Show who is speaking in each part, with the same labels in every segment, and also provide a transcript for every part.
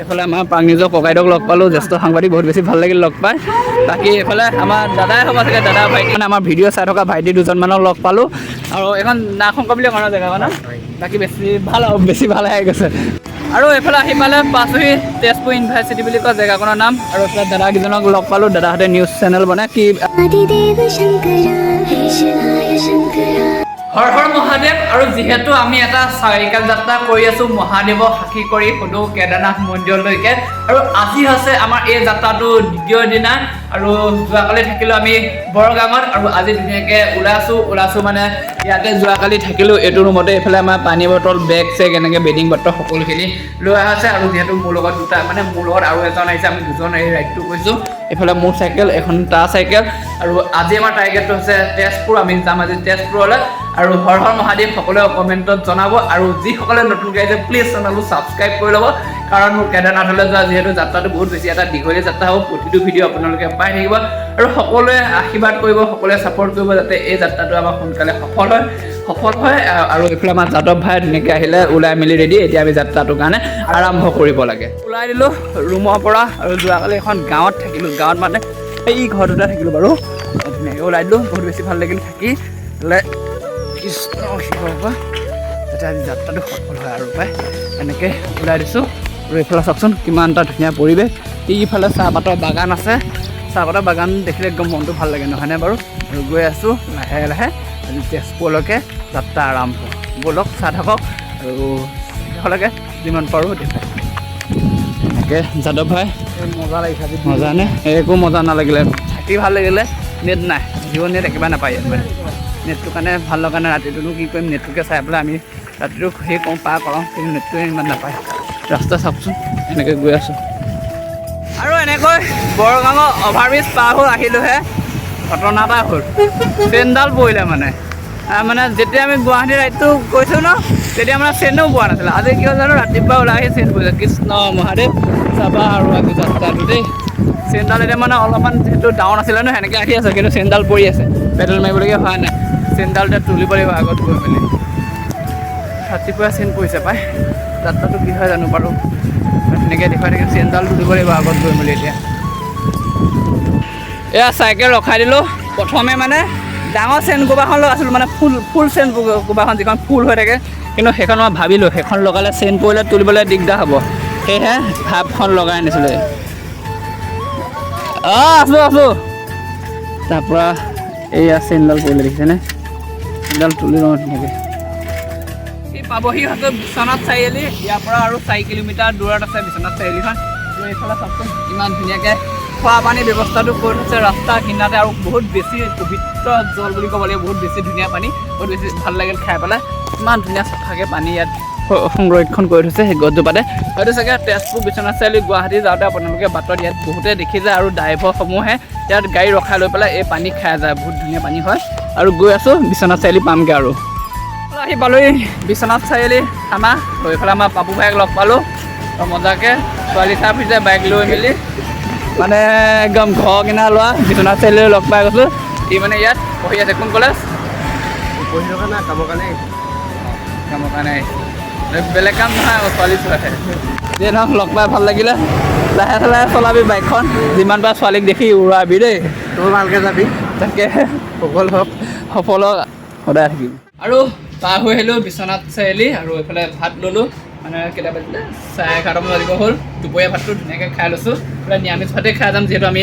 Speaker 1: এফালে আমাৰ প্ৰাগনিজৰ ককাইদেউক লগ পালোঁ, জ্যেষ্ঠ সাংবাদিক, বহুত বেছি ভাল লাগিল লগ পাই। বাকী এফালে আমাৰ দাদাই হ'ব চাগে, দাদা ভাইটি মানে আমাৰ ভিডিঅ' চাই থকা ভাইটি দুজনমানক লগ পালোঁ। আৰু এখন নাগশংকৰ বুলি কয় জেগাখন, বাকী বেছি ভাল আৰু বেছি ভাল আহি গৈছে। আৰু এইফালে আহি পালে পাইছোঁহি তেজপুৰ ইউনিভাৰ্চিটি বুলি কোৱা জেগাখনৰ নাম। আৰু এইফালে দাদাকেইজনক লগ পালোঁ, দাদাহঁতে নিউজ চেনেল বনাই কি হৰ হৰ মহাদেৱ। আৰু যিহেতু আমি এটা চাইকেল যাত্ৰা কৰি আছোঁ মহাদেৱক সাক্ষী কৰি সদৌ কেদাৰনাথ মন্দিৰলৈকে, আৰু আজি হৈছে আমাৰ এই যাত্ৰাটো দ্বিতীয় দিনা। আৰু যোৱাকালি থাকিলোঁ আমি বৰগাঙত, আৰু আজি ধুনীয়াকৈ ওলাইছোঁ মানে ইয়াতে যোৱাকালি থাকিলোঁ এইটো ৰুমতে। এইফালে আমাৰ পানী বটল, বেগ চেগ এনেকৈ বেডিং পত্ৰ সকলোখিনি লৈ অহা হৈছে। আৰু যিহেতু মোৰ লগত দুটা মানে মোৰ লগত আৰু এজন আহিছে, আমি দুজন এই ৰাইডটো কৰিছোঁ। এইফালে মোৰ চাইকেল, এখন তাৰ চাইকেল। আৰু আজি আমাৰ টাৰ্গেটটো হৈছে তেজপুৰ, আমি যাম আজি তেজপুৰলৈ। আৰু হৰ হৰ মহাদেৱ সকলোৱে কমেণ্টত জনাব, আৰু যিসকলে নতুনকৈ আহিছে প্লিজ চেনেলটো ছাবস্ক্ৰাইব কৰি ল'ব, কাৰণ মোৰ কেদাৰনাথলৈ যোৱা যিহেতু যাত্ৰাটো বহুত বেছি এটা দীঘলীয়া যাত্ৰা হ'ব, প্ৰতিটো ভিডিঅ' আপোনালোকে পাই থাকিব। আৰু সকলোৱে আশীৰ্বাদ কৰিব, সকলোৱে ছাপোৰ্ট কৰিব, যাতে এই যাত্ৰাটো আমাৰ সোনকালে সফল হয়। আৰু এইফালে আমাৰ যাদৱ ভাই ধুনীয়াকৈ আহিলে, ওলাই মেলি ৰেডি, এতিয়া আমি যাত্ৰাটোৰ কাৰণে আৰম্ভ কৰিব লাগে। ওলাই দিলোঁ ৰুমৰ পৰা, আৰু যোৱাকালি এখন গাঁৱত থাকিলোঁ, গাঁৱত মানে এই ঘৰটোতে থাকিলোঁ বাৰু, ধুনীয়াকৈ ওলাই দিলোঁ, বহুত বেছি ভাল লাগিল থাকি। কৃষ্ণ শিৱৰ পৰা যাতে আজি যাত্ৰাটো সফল হয় আৰু পাই এনেকৈ ওলাই দিছোঁ। আৰু এইফালে চাওকচোন কিমান এটা ধুনীয়া পৰিৱেশ, ইফালে চাহপাতৰ বাগান আছে, চাহপাতৰ বাগান দেখিলে একদম মনটো ভাল লাগে নহয়নে বাৰু। আৰু গৈ আছোঁ লাহে লাহে আজি তেজপুৰলৈকে যাত্ৰা আৰম্ভ। ব'লক চাহ থাকক, আৰু শেষলৈকে যিমান পাৰোঁ দেখাই এনেকৈ। যাদৱ ভাই মজা লাগিছে আজি, মজা নে? একো মজা নালাগিলে, থাকি ভাল লাগিলে। নেট নাই, জিঅ' নেট একেবাৰে নাপায় ইয়াত মানে, নেটটোৰ কাৰণে ভাল লগা নাই। ৰাতিটোনো কি কৰিম, নেটটোকে চাই পেলাই আমি ৰাতিটো সেই কওঁ পাৰ কৰাওঁ, কিন্তু নেটটোৱে ইমান নাপায়। ৰাস্তা চাওকচোন এনেকৈ গৈ আছোঁ। আৰু এনেকৈ বৰগাঙৰ অভাৰব্ৰিজ পাৰ হৈ আহিলোঁহে, ঘটনা এটা হ'ল, চেইনডাল পৰিলে মানে যেতিয়া আমি গুৱাহাটী ৰাইডটো গৈছোঁ ন, তেতিয়া মানে চেইনো পোৱা নাছিলে। আজি কি হ'ল জানো, ৰাতিপুৱা ওলাই আহি চেইন পৰিলে। কৃষ্ণ মহাদেৱ চাবা আৰু আজি যাত্ৰাটো দেই। চেইনডাল এতিয়া মানে অলপমান যিহেতু ডাউন আছিলে ন, সেনেকৈ আহি আছে, কিন্তু চেইনডাল পৰি আছে, পেডেল মাৰিবলগীয়া হোৱা নাই। চেইনডাল এতিয়া তুলিব লাগিব আগত গৈ মেলি। ৰাতিপুৱা চেইন পৰিছে পাই, যাত্ৰাটো কি হয় জানো বাৰু, তেনেকৈ দেখুৱাই থাকিম। চেইনডাল তুলিব লাগিব আগত গৈ মেলি। এতিয়া এয়া চাইকেল ৰখাই দিলোঁ। প্ৰথমে মানে ডাঙৰ চেইন কোবাখন লগাইছিলোঁ, মানে ফুল চেইন কোবাখন যিখন ফুল হৈ থাকে, কিন্তু সেইখন মই ভাবিলোঁ সেইখন লগালে চেইন পৰিলে তুলিবলৈ দিগদাৰ হ'ব, সেয়েহে হাফখন লগাই আনিছিলোঁ। আছোঁ তাৰপৰা এইয়া চেইনডাল পৰিলে দেখিছেনে, চেইনডাল তুলি লওঁ ধুনীয়াকৈ। পাবহি হয়তো বিশ্বনাথ চাৰিআলি, ইয়াৰ পৰা আৰু 4 কিলোমিটাৰ দূৰত আছে বিশ্বনাথ চাৰিআলিখন। আৰু এইফালে চাওকচোন ইমান ধুনীয়াকৈ খোৱা পানীৰ ব্যৱস্থাটো কৰি থৈছে ৰাস্তাৰ কিনাৰতে, আৰু বহুত বেছি পবিত্ৰ জল বুলি ক'ব লাগিব, বহুত বেছি ধুনীয়া পানী, বহুত বেছি ভাল লাগিল খাই পেলাই। ইমান ধুনীয়া চাফাকৈ পানী ইয়াত সংৰক্ষণ কৰি থৈছে সেই গছজোপাতে। হয়তো চাগে তেজপুৰ, বিশ্বনাথ চাৰিআলি, গুৱাহাটী যাওঁতে আপোনালোকে বাটত ইয়াত বহুতে দেখি যায়, আৰু ড্ৰাইভাৰসমূহে ইয়াত গাড়ী ৰখাই লৈ পেলাই এই পানী খাই যায়, বহুত ধুনীয়া পানী হয়। আৰু গৈ আছোঁ বিশ্বনাথ চাৰিআলি পামগৈ। আৰু আহি পালোঁহি বিশ্বনাথ চাৰিআলি থানা। এইফালে আমাৰ পাপু ভাইক লগ পালোঁ, মজাকৈ ছোৱালী চাহ ফুৰিছে বাইক লৈ মেলি, মানে একদম ঘৰ কিনা লোৱা বিশ্বনাথ চাৰিআলি লগ পাই গৈছোঁ। সি মানে ইয়াত পঢ়ি আছে। কোন কলেজ?
Speaker 2: পঢ়ি থকা নাই, কামৰ কাৰণে
Speaker 1: বেলেগ কাম নহয় আকৌ, ছোৱালী চোৱাহে। যিয়ে নহওক লগ পাই ভাল লাগিলে। লাহে লাহে চলাবি বাইকখন, যিমান পাৰ ছোৱালীক দেখি উৰুৱাবি দেই।
Speaker 2: তই ভালকৈ যাবি,
Speaker 1: তাকে সফল হওক সদায় থাকিবি। আৰু পাৰ হৈ আহিলোঁ বিশ্বনাথ চাৰিআলি, আৰু এইফালে ভাত ল'লোঁ, মানে কেইটা বাজিলে 11:30 বাজিব হ'ল। দুপৰীয়া ভাতটো ধুনীয়াকৈ খাই লৈছোঁ, পুৰা নিৰামিষ ভাতেই খাই যাম, যিহেতু আমি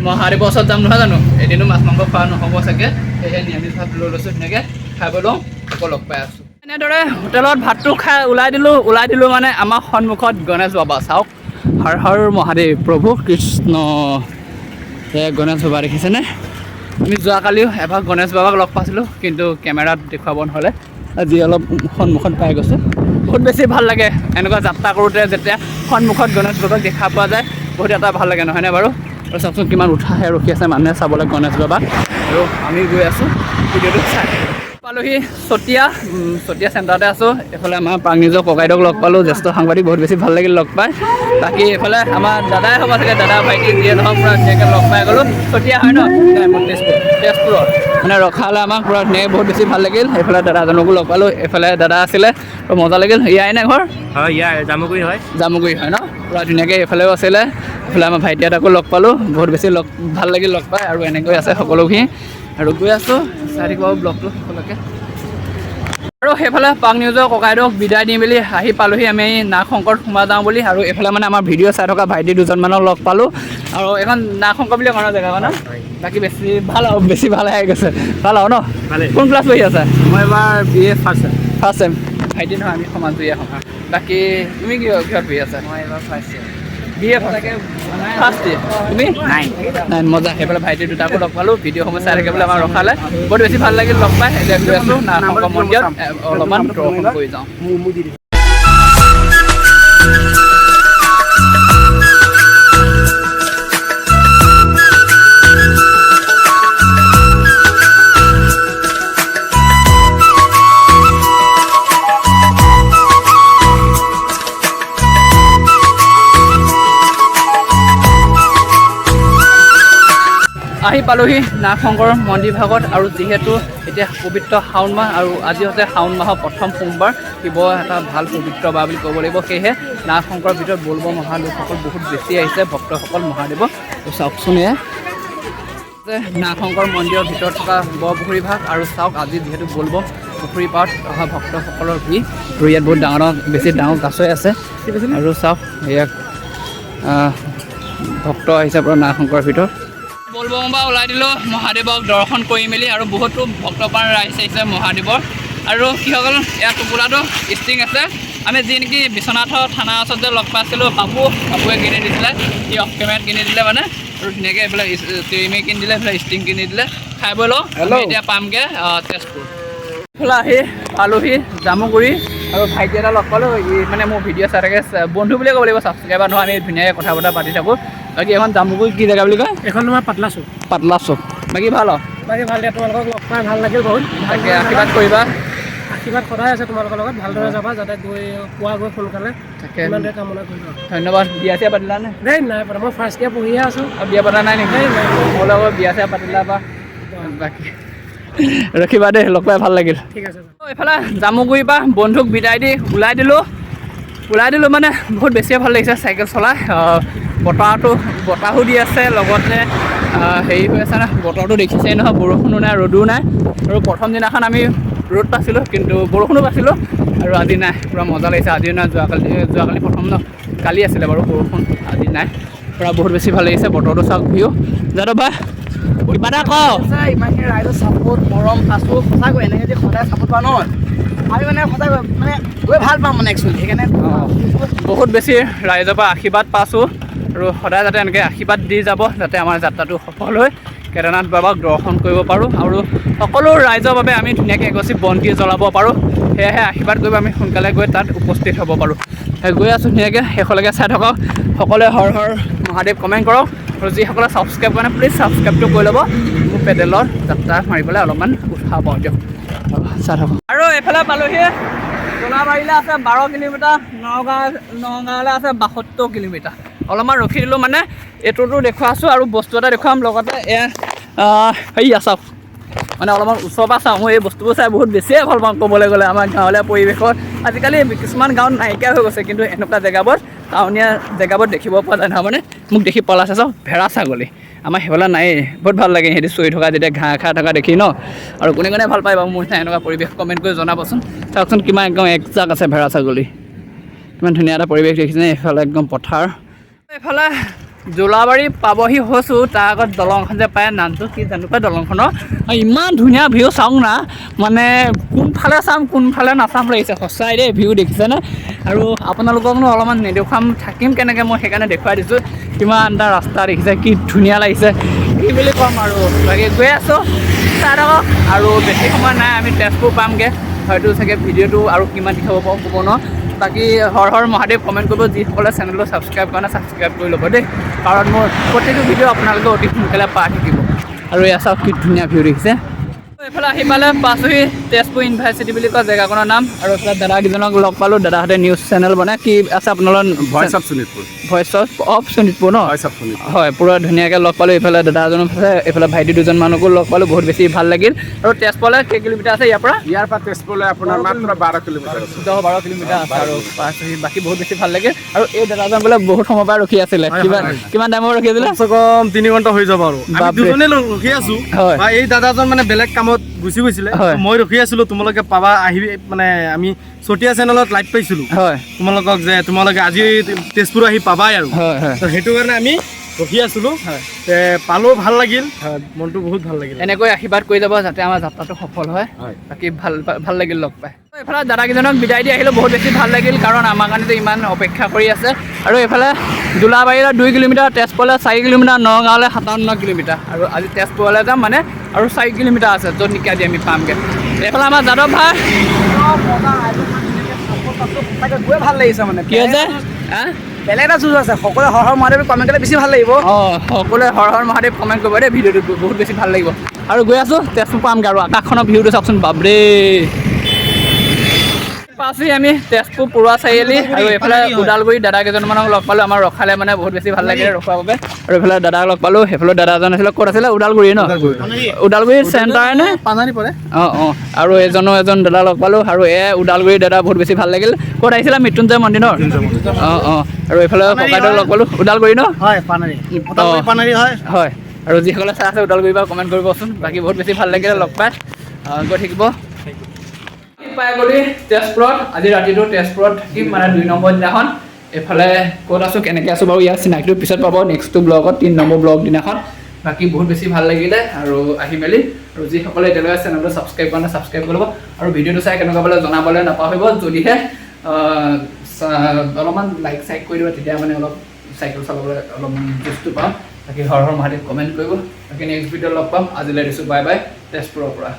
Speaker 1: মহাদেৱৰ ওচৰত যাম নহয় জানো, এদিনো মাছ মাংস খোৱা নহ'ব চাগে, সেয়েহে নিৰামিষ ভাত লৈ লৈছোঁ, ধুনীয়াকৈ খাই বৈ লওঁ, আকৌ লগ পাই আছোঁ। এনেদৰে হোটেলত ভাতটো খাই ওলাই দিলোঁ মানে আমাৰ সন্মুখত গণেশ বাবা। চাওক, হৰ হৰ মহাদেৱ, প্ৰভু কৃষ্ণ। সেয়া গণেশ বাবা দেখিছেনে? আমি যোৱাকালিও এবাৰ গণেশ বাবাক লগ পাইছিলোঁ, কিন্তু কেমেৰাত দেখুৱাব নহ'লে, আজি অলপ সন্মুখত পাই গৈছোঁ। বহুত বেছি ভাল লাগে এনেকুৱা যাত্ৰা কৰোঁতে, যেতিয়া সন্মুখত গণেশ বাবাক দেখা পোৱা যায়, বহুত এটা ভাল লাগে নহয়নে বাৰু। আৰু চাওকচোন কিমান উৎসাহে ৰখি আছে মানুহে চাবলৈ গণেশ বাবাক, আৰু আমি গৈ আছোঁ ভিডিঅ'টো চাই। পালোঁহি চতিয়া চেণ্টাৰতে আছোঁ। এইফালে আমাৰ প্ৰাগনিজৰ ককাইদেউক লগ পালোঁ, জ্যেষ্ঠ সাংবাদিক, বহুত বেছি ভাল লাগিল লগ পাই। বাকী এইফালে আমাৰ দাদাই হ'ব চাগে, দাদা ভাইটি যিয়ে নহওক পুৰা ধুনীয়াকৈ লগ পাই গ'লোঁ। চতিয়া হয় ন, তেজপুৰত মানে ৰখালে আমাক পুৰা ধুনীয়াকৈ, বহুত বেছি ভাল লাগিল। এইফালে দাদাজনকো লগ পালোঁ, এইফালে দাদা আছিলে, মজা লাগিল। ইয়াই নে ঘৰ?
Speaker 2: হয়, ইয়াৰ জামুগুৰি হয়
Speaker 1: ন? পূৰা ধুনীয়াকৈ এইফালেও আছিলে এইফালে আমাৰ ভাইটি এটাকো লগ পালোঁ বহুত বেছি ভাল লাগিল লগ পাই আৰু এনেকৈ আছে সকলোখিনি আৰু গৈ আছোঁ চাই থাকিব ব্লগটো সকলোকে আৰু সেইফালে পাক নিউজৰ ককাইদেউক বিদায় দি মেলি আহি পালোঁহি আমি নাগ শংকৰত সোমাই যাওঁ বুলি আৰু এইফালে মানে আমাৰ ভিডিঅ' চাই থকা ভাইটি দুজনমানক লগ পালোঁ আৰু এখন নাগ শংকৰ বুলি কওঁ জেগাখন ন বাকী বেছি ভাল আৰু বেছি ভাল আহি গৈছে ভাল আৰু ন কোন ক্লাছ পঢ়ি আছে
Speaker 2: মই এবাৰ BA
Speaker 1: ফাৰ্ষ্ট চেম ভাইটি নহয় আমি সমান জুই এখন বাকী তুমি কিহত পঢ়ি আছা
Speaker 2: মই এবাৰ ফাৰ্ষ্ট
Speaker 1: BA ফাৰ্ষ্ট তুমি নাই মজা সেইফালে ভাইটি দুটাকো লগ পালোঁ ভিডিঅ'সমূহ চাই থাকিবলৈ আমাৰ ৰখালে বহুত বেছি ভাল লাগিল লগ পাই এতিয়া গৈ আছোঁ নাগ শংকৰ মন্দিৰত অলপমান দৰ্শন কৰি যাওঁ আহি পালোহি নাগ শংকৰ মন্দিৰ ভাগত আৰু যিহেতু এতিয়া পবিত্ৰ শাওণ মাহ আৰু আজি হৈছে শাওণ মাহৰ প্ৰথম সোমবাৰ শিৱ এটা ভাল পবিত্ৰ বাৰ বুলি ক'ব লাগিব সেয়েহে নাগ শংকৰৰ ভিতৰত বলব মহালোকসকল বহুত বেছি আহিছে ভক্তসকল মহাদেৱক চাওকচোন এয়া নাগ শংকৰ মন্দিৰৰ ভিতৰত থকা বৰপুখুৰী ভাগ আৰু চাওক আজি যিহেতু বলব পুখুৰী পাৰত অহা ভক্তসকলৰ ভিৰ আৰু ইয়াত বহুত ডাঙৰ বেছি ডাঙৰ গাছৈ আছে আৰু চাওক ইয়াক ভক্ত আহিছে পৰা নাগ শংকৰৰ ভিতৰত বলবমবা ওলাই দিলোঁ মহাদেৱক দৰ্শন কৰি মেলি আৰু বহুতো ভক্তপ্ৰাণ ৰাইজ আহিছে মহাদেৱৰ আৰু কি হৈ গ'ল ইয়াত টোপোলাটো ষ্টিং আছে আমি যি নেকি বিশ্বনাথ থানা ওচৰত যে লগ পাইছিলোঁ বাপুৱে কিনি দিছিলে সি অফ কেমেৰাত কিনি দিলে মানে আৰু ধুনীয়াকৈ এইফালে টেৰিমে কিনি দিলে এইফালে ষ্টিং কিনি দিলে খাই বৈ লওঁ এতিয়া পামগৈ তেজপুৰ এইফালে আহি পালোহি জামুগুৰি আৰু ভাইটি এটা লগ পালোঁ মানে মোৰ ভিডিঅ' চাই থাকে বন্ধু বুলিয়ে ক'ব লাগিব ছাবস্ক্ৰাইবাৰ নহয় আমি ধুনীয়াকৈ কথা বতৰা পাতি থাকোঁ বাকী এখন জামুগুৰি কি জেগা বুলি কয়
Speaker 2: এখন তোমাৰ পাতলা চুক
Speaker 1: বাকী ভাল
Speaker 2: বাকী ভাল দিয়া তোমালোকক লগ পাই ভাল লাগিল বহুত
Speaker 1: তাকে আশীৰ্বাদ কৰিবা
Speaker 2: আশীৰ্বাদ সদায় আছে তোমালোকৰ লগত ভালদৰে যাবা যাতে পোৱা গৈ সোনকালে
Speaker 1: তাকে
Speaker 2: ইমানদৰে কামনা কৰিবা
Speaker 1: ধন্যবাদ বিয়া চিয়া পাতিলা নে
Speaker 2: নাই পতা মই ফাৰ্ষ্ট ইয়েৰ পঢ়িহে আছোঁ
Speaker 1: আৰু বিয়া পতা নাই নেকি মোৰ লগত বিয়া চিয়া পাতিলা বা বাকী ৰখিবা দেই লগ পাই ভাল লাগিল
Speaker 2: ঠিক আছে
Speaker 1: এইফালে জামুগুৰিৰ পৰা বন্ধুক বিদায় দি ওলাই দিলোঁ মানে বহুত বেছিয়ে ভাল লাগিছে চাইকেল চলাই বতাহো দি আছে লগতে হেৰি হৈ আছে না বতৰটো দেখিছেই নহয় বৰষুণো নাই ৰ'দো নাই আৰু প্ৰথম দিনাখন আমি ৰ'দ পাইছিলোঁ কিন্তু বৰষুণো পাইছিলোঁ আৰু আজি নাই পূৰা মজা লাগিছে আজিও নাই যোৱাকালি প্ৰথম ন কালি আছিলে বাৰু বৰষুণ আজি নাই পূৰা বহুত বেছি ভাল লাগিছে বতৰটো চাওক ভিউ যাদৱ বা কিবা এটা কওঁ
Speaker 2: ইমানখিনি ৰাইজৰ ছাপোৰ্ট মৰম আছোঁ সঁচাকৈ এনেকৈ যদি সদায় ছাপোৰ্ট পাওঁ ন আমি মানে সদায় মানে গৈ ভাল পাম মানে একচুৱেলি সেইকাৰণে
Speaker 1: বহুত বেছি ৰাইজৰ পৰা আশীৰ্বাদ পাইছোঁ আৰু সদায় যাতে এনেকৈ আশীৰ্বাদ দি যাব যাতে আমাৰ যাত্ৰাটো সফল হৈ কেদাৰনাথ বাবাক দৰ্শন কৰিব পাৰোঁ আৰু সকলো ৰাইজৰ বাবে আমি ধুনীয়াকৈ এগছি বন্তি জ্বলাব পাৰোঁ সেয়েহে আশীৰ্বাদ কৰিব আমি সোনকালে গৈ তাত উপস্থিত হ'ব পাৰোঁ গৈ আছোঁ ধুনীয়াকৈ শেষলৈকে চাই থাকক সকলোৱে হৰ হৰ মহাদেৱ কমেণ্ট কৰক আৰু যিসকলে ছাবস্ক্ৰাইব কৰা নাই প্লিজ ছাবস্ক্ৰাইবটো কৰি ল'ব মোৰ পেডেলৰ যাত্ৰা মাৰিবলৈ অলপমান উৎসাহ পাওঁ দিয়ক চাই থাকক আৰু এইফালে পালোঁহি জোনাবাৰীলৈ আছে 12 কিলোমিটাৰ নগাঁৱলৈ আছে 72 কিলোমিটাৰ অলপমান ৰখি দিলোঁ মানে এইটোতো দেখুৱাইছোঁ আৰু বস্তু এটা দেখুৱাম লগতে এয়া হেৰি চাওক মানে অলপমান ওচৰৰ পৰা চাওঁ মই এই বস্তুবোৰ চাই বহুত বেছিয়ে ভাল পাওঁ ক'বলৈ গ'লে আমাৰ গাঁৱলীয়া পৰিৱেশত আজিকালি কিছুমান গাঁৱত নাইকিয়া হৈ গৈছে কিন্তু এনেকুৱা জেগাবোৰত টাউনীয়া জেগাবোৰত দেখিব পোৱা যায় নহয় মানে মোক দেখি পলাইছে চাওক ভেড়া ছাগলী আমাৰ সেইফালে নায়েই বহুত ভাল লাগে সিহঁতি চৰি থকা যেতিয়া ঘাঁহ খাই থকা দেখি ন আৰু কোনে কোনে ভাল পায় বাৰু মোৰ এনেকুৱা পৰিৱেশ কমেণ্ট কৰি জনাবচোন চাওকচোন কিমান একদম একজাক আছে ভেড়া ছাগলী কিমান ধুনীয়া এটা পৰিৱেশ দেখিছেনে এইফালে একদম পথাৰ এইফালে জোলাবাৰী পাবহি হৈছোঁ তাৰ আগত দলংখন যে পায় নামটো কি জানো পায় দলংখনৰ ইমান ধুনীয়া ভিউ চাওঁ না মানে কোনফালে চাম কোনফালে নাচাম লাগিছে সঁচাই দেই ভিউ দেখিছেনে আৰু আপোনালোককনো অলপমান নেদেখুৱাম থাকিম কেনেকৈ মই সেইকাৰণে দেখুৱাই দিছোঁ কিমান এটা ৰাস্তা দেখিছে কি ধুনীয়া লাগিছে কি বুলি ক'ম আৰু বাকী গৈ আছোঁ চাই থাকক আৰু বেছি সময় নাই আমি তেজপুৰ পামগৈ হয়তো চাগে ভিডিঅ'টো আৰু কিমান দেখাব পাৰোঁ ক'ব ন বাকী হৰ হৰ মহাদেৱ কমেণ্ট কৰিব যিসকলে চেনেলটো ছাবস্ক্ৰাইব কৰা নাই ছাবস্ক্ৰাইব কৰি ল'ব দেই কাৰণ মোৰ প্ৰত্যেকটো ভিডিঅ' আপোনালোকে অতি সোনকালে পাই থাকিব আৰু এয়া চাওক কি ধুনীয়া ভিউ দেখিছে এইফালে আহি পালে পাইছোঁহি তেজপুৰ ইউনিভাৰ্চিটি বুলি কোৱা জেগাখনৰ নাম আৰু এইফালে দাদাকেইজনক লগ পালোঁ দাদাহঁতে নিউজ চেনেল বনাই কি আছে আপোনালোকৰ
Speaker 3: voice of Sonitpur
Speaker 1: voice of Sonitpur ন
Speaker 3: ভইচ অফ শোণিতপুৰ
Speaker 1: হয় পূৰা ধুনীয়াকৈ লগ পালোঁ এইফালে দাদা এজনক আছে এইফালে ভাইটি দুজনমানকো লগ পালোঁ বহুত বেছি ভাল লাগিল আৰু তেজপুৰলৈ কেই কিলোমিটাৰ আছে ইয়াৰ পৰা
Speaker 3: ইয়াৰ পৰা তেজপুৰলৈ আপোনাৰ মাত্ৰ 12 কিলোমিটাৰ আছে
Speaker 1: 10-12 কিলোমিটাৰ আছে আৰু বাকী বহুত বেছি ভাল লাগিল আৰু এই দাদাজন বোলে বহুত সময়ৰ পৰা ৰখি আছিলে কিমান টাইমৰ ৰখি আছিলে
Speaker 4: কমচে কম 3 ঘণ্টা হৈ যাব আৰু আমি
Speaker 1: বাপৰে।
Speaker 4: দুজনে ৰখি আছো
Speaker 1: হয়।
Speaker 4: বা এই দাদাজন মানে বেলেগ কামত গুচি গৈছিলে
Speaker 1: হয়।
Speaker 4: তো মই ৰখি আছিলো তোমালোকে পাবা আহিবি মানে আমি চতিয়া চেনেলত লাইভ পাইছিলো
Speaker 1: হয়
Speaker 4: তোমালোকক যে তোমালোকে আজি তেজপুৰ আহি পাবাই আৰু
Speaker 1: হয় হয়
Speaker 4: তো সেইটো কাৰণে আমি ৰখি আছিলো
Speaker 1: হয়।
Speaker 4: পালো ভাল লাগিল মনটো বহুত ভাল লাগিল
Speaker 1: এনেকৈ আশীৰ্বাদ কৰি যাব যাতে আমাৰ যাত্ৰাটো সফল হয় বাকী ভাল লাগিল লগ পাই এইফালে দাদাকেইজনক বিদায় দি আহিলোঁ বহুত বেছি ভাল লাগিল কাৰণ আমাৰ কাৰণেতো ইমান অপেক্ষা কৰি আছে আৰু এইফালে দোলাবাৰীলৈ 2 কিলোমিটাৰ তেজপুৰলৈ 4 কিলোমিটাৰ নগাঁৱলৈ 57 কিলোমিটাৰ আৰু আজি তেজপুৰলৈ যাম মানে আৰু 4 কিলোমিটাৰ আছে য'ত নেকি আজি আমি পামগৈ এইফালে আমাৰ যাদৱ ভাই
Speaker 2: সঁচাকৈ গৈ ভাল লাগিছে মানে
Speaker 1: কি হৈছে
Speaker 2: বেলেগ এটা যুঁজ আছে সকলোৱে হৰ হৰ মহাদেৱ কমেণ্ট কৰিলে বেছি ভাল লাগিব
Speaker 1: অঁ সকলোৱে হৰ হৰ মহাদেৱ কমেণ্ট কৰিব দেই ভিডিঅ'টো বহুত বেছি ভাল লাগিব আৰু গৈ আছোঁ তেজপুৰ পামগৈ আৰু আকাশখনৰ ভিউটো চাওকচোন বাপৰে পাইছোঁ আমি তেজপুৰ পৰুৱা চাৰিআলি আৰু এইফালে ওদালগুৰি দাদা কেইজনমানক লগ পালোঁ আমাৰ ৰখালে মানে বহুত বেছি ভাল লাগিলে ৰখোৱাৰ বাবে আৰু এইফালে দাদাক লগ পালোঁ সেইফালে দাদা এজন আছিলে ক'ত আছিলে ওদালগুৰি ন ওদালগুৰি চেণ্টাৰ নে
Speaker 4: পানাৰী পৰে
Speaker 1: অঁ আৰু এজন দাদা লগ পালোঁ আৰু ওদালগুৰি দাদা বহুত বেছি ভাল লাগিল ক'ত আহিছিলে মৃত্যুঞ্জয় মন্দিৰৰ অঁ আৰু এইফালে ককাইদেউক লগ পালোঁ ওদালগুৰি ন
Speaker 4: হয় পানাৰী
Speaker 1: অঁ।
Speaker 4: পানাৰী হয়
Speaker 1: হয় আৰু যিসকলে চাই আছে ওদালগুৰিৰ পৰা কমেণ্ট কৰিবচোন বাকী বহুত বেছি ভাল লাগিলে লগ পাই গৈ থাকিব পাই গ'লি তেজপুৰত আজি ৰাতিটো তেজপুৰত থাকিম মানে 2 নম্বৰ দিনাখন এইফালে ক'ত আছোঁ কেনেকৈ আছোঁ বাৰু ইয়াৰ চিনাকিটো পিছত পাব নেক্সটটো ব্লগত 3 নম্বৰ ব্লগ দিনাখন বাকী বহুত বেছি ভাল লাগিলে আৰু আহি মেলি আৰু যিসকলে এতিয়ালৈকে চেনেলটো ছাবস্ক্ৰাইব কৰা নাই ছাবস্ক্ৰাইব কৰিব আৰু ভিডিঅ'টো চাই কেনেকুৱা পালে জনাবলৈ নাপাহৰিব যদিহে অলপমান লাইক চাইক কৰি দিব তেতিয়া মানে অলপ চাইকেল চলাবলৈ অলপমান বস্তু পাম বাকী হৰ হৰ মহাদেৱ কমেণ্ট কৰিব বাকী নেক্সট ভিডিঅ' লগ পাম আজিলৈ দিছোঁ বাই বাই তেজপুৰৰ পৰা